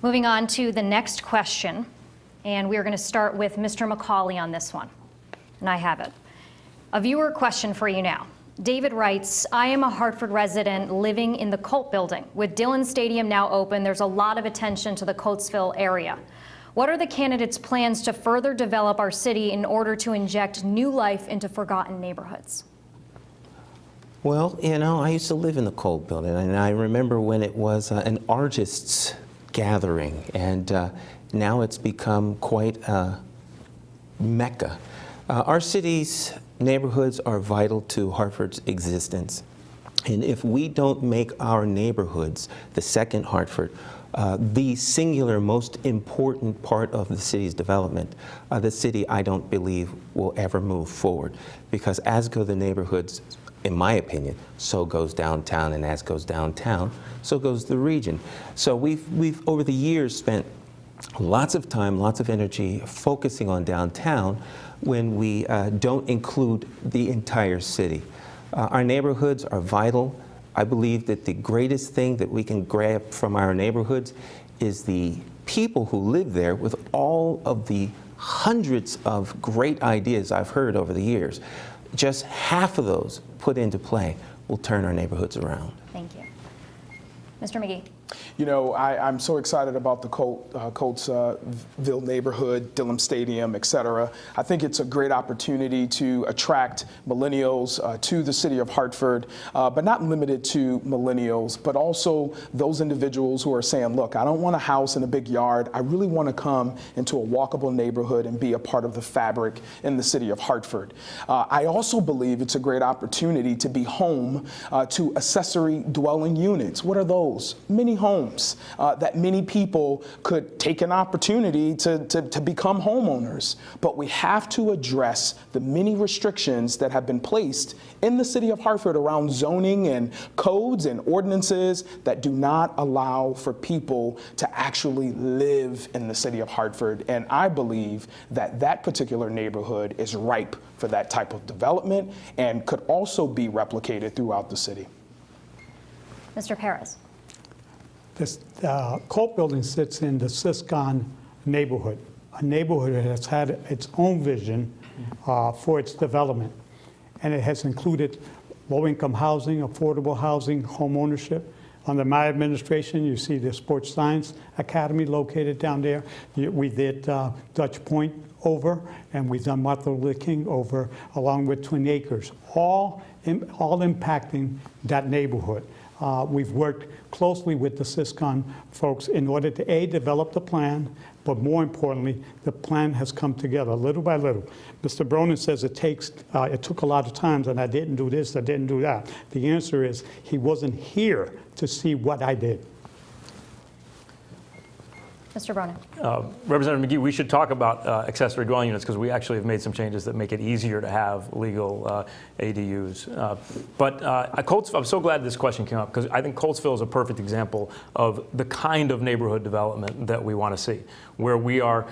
Moving on to the next question, and we are going to start with Mr. McCauley on this one, and I have it. A viewer question for you now. David writes, I am a Hartford resident living in the Colt building. With Dillon Stadium now open, there's a lot of attention to the Coatesville area. What are the candidates' plans to further develop our city in order to inject new life into forgotten neighborhoods? Well, you know, I used to live in the Colt building, and I remember when it was an artists' gathering, and now it's become quite a mecca. Our city's neighborhoods are vital to Hartford's existence, and if we don't make our neighborhoods, the second Hartford, the singular most important part of the city's development, the city, I don't believe, will ever move forward, because as go the neighborhoods, in my opinion, so goes downtown, and as goes downtown, so goes the region. So we've over the years spent lots of time, lots of energy focusing on downtown when we don't include the entire city. Our neighborhoods are vital. I believe that the greatest thing that we can grab from our neighborhoods is the people who live there, with all of the hundreds of great ideas I've heard over the years. Just half of those put into play will turn our neighborhoods around. Thank you. Mr. McGee. You know, I'm so excited about the Coatesville neighborhood, Dillon Stadium, et cetera. I think it's a great opportunity to attract millennials to the city of Hartford, but not limited to millennials, but also those individuals who are saying, look, I don't want a house in a big yard. I really want to come into a walkable neighborhood and be a part of the fabric in the city of Hartford. I also believe it's a great opportunity to be home to accessory dwelling units. What are those? Many homes that many people could take an opportunity to become homeowners. But we have to address the many restrictions that have been placed in the city of Hartford around zoning and codes and ordinances that do not allow for people to actually live in the city of Hartford. And I believe that that particular neighborhood is ripe for that type of development and could also be replicated throughout the city. Mr. Perez. This Colt building sits in the Siscon neighborhood, a neighborhood that has had its own vision for its development. And it has included low-income housing, affordable housing, home ownership. Under my administration, you see the Sports Science Academy located down there. We did Dutch Point over, and we've done Martin Luther King over, along with Twin Acres, all impacting that neighborhood. We've worked closely with the Siscon folks in order to, A, develop the plan, but more importantly, the plan has come together little by little. Mr. Bronin says it took a lot of times, and I didn't do this, I didn't do that. The answer is he wasn't here to see what I did. Mr. Bronin. Representative McGee, we should talk about accessory dwelling units, because we actually have made some changes that make it easier to have legal ADUs. I'm so glad this question came up, because I think Coatesville is a perfect example of the kind of neighborhood development that we want to see, where we are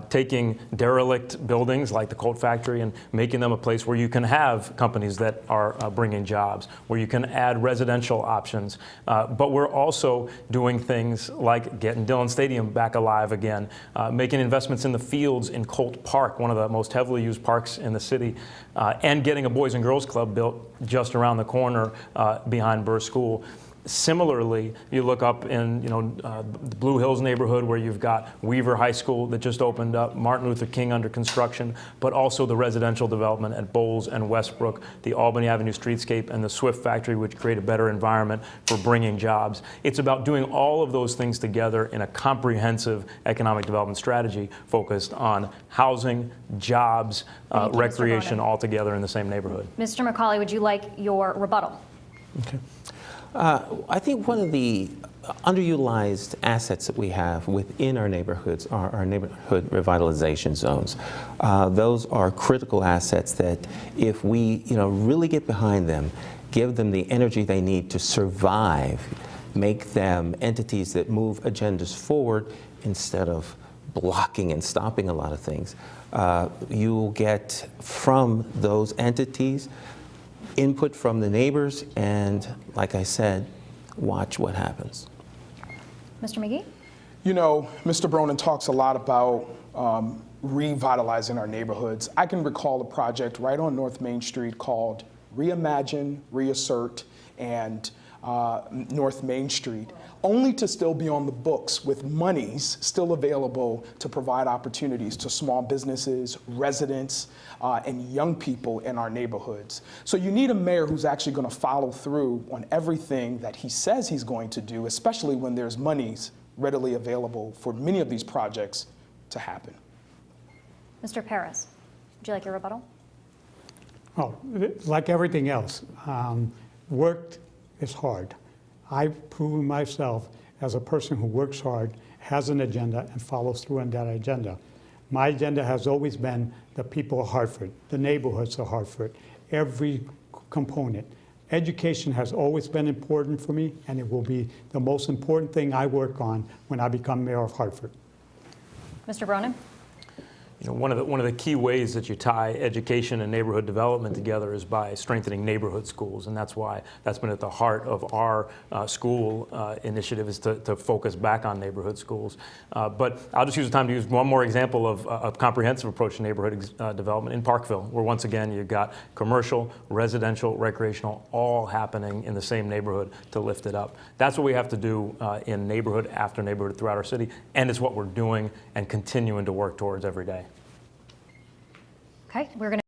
taking derelict buildings like the Colt factory and making them a place where you can have companies that are bringing jobs, where you can add residential options. But we're also doing things like getting Dillon Stadium back alive again, making investments in the fields in Colt Park, one of the most heavily used parks in the city, and getting a Boys and Girls Club built just around the corner behind Burr School. Similarly, you look up in the Blue Hills neighborhood, where you've got Weaver High School that just opened up, Martin Luther King under construction, but also the residential development at Bowles and Westbrook, the Albany Avenue streetscape, and the Swift factory, which create a better environment for bringing jobs. It's about doing all of those things together in a comprehensive economic development strategy focused on housing, jobs, recreation, all together in the same neighborhood. Mr. McCauley, would you like your rebuttal? Okay. I think one of the underutilized assets that we have within our neighborhoods are our neighborhood revitalization zones. Those are critical assets that, if we really get behind them, give them the energy they need to survive, make them entities that move agendas forward instead of blocking and stopping a lot of things, you will get from those entities input from the neighbors, and like I said, watch what happens. Mr. McGee? You know, Mr. Bronin talks a lot about revitalizing our neighborhoods. I can recall a project right on North Main Street called Reimagine, Reassert, and North Main Street, only to still be on the books with monies still available to provide opportunities to small businesses, residents, and young people in our neighborhoods. So you need a mayor who's actually going to follow through on everything that he says he's going to do, especially when there's monies readily available for many of these projects to happen. Mr. Perez, would you like your rebuttal? Oh, like everything else, work is hard. I've proven myself as a person who works hard, has an agenda, and follows through on that agenda. My agenda has always been the people of Hartford, the neighborhoods of Hartford, every component. Education has always been important for me, and it will be the most important thing I work on when I become mayor of Hartford. Mr. Bronin? You know, one of the key ways that you tie education and neighborhood development together is by strengthening neighborhood schools, and that's why that's been at the heart of our school initiative, is to focus back on neighborhood schools. But I'll just use the time to use one more example of a comprehensive approach to neighborhood development in Parkville, where once again you've got commercial, residential, recreational, all happening in the same neighborhood to lift it up. That's what we have to do in neighborhood after neighborhood throughout our city, and it's what we're doing and continuing to work towards every day. Okay, we're going to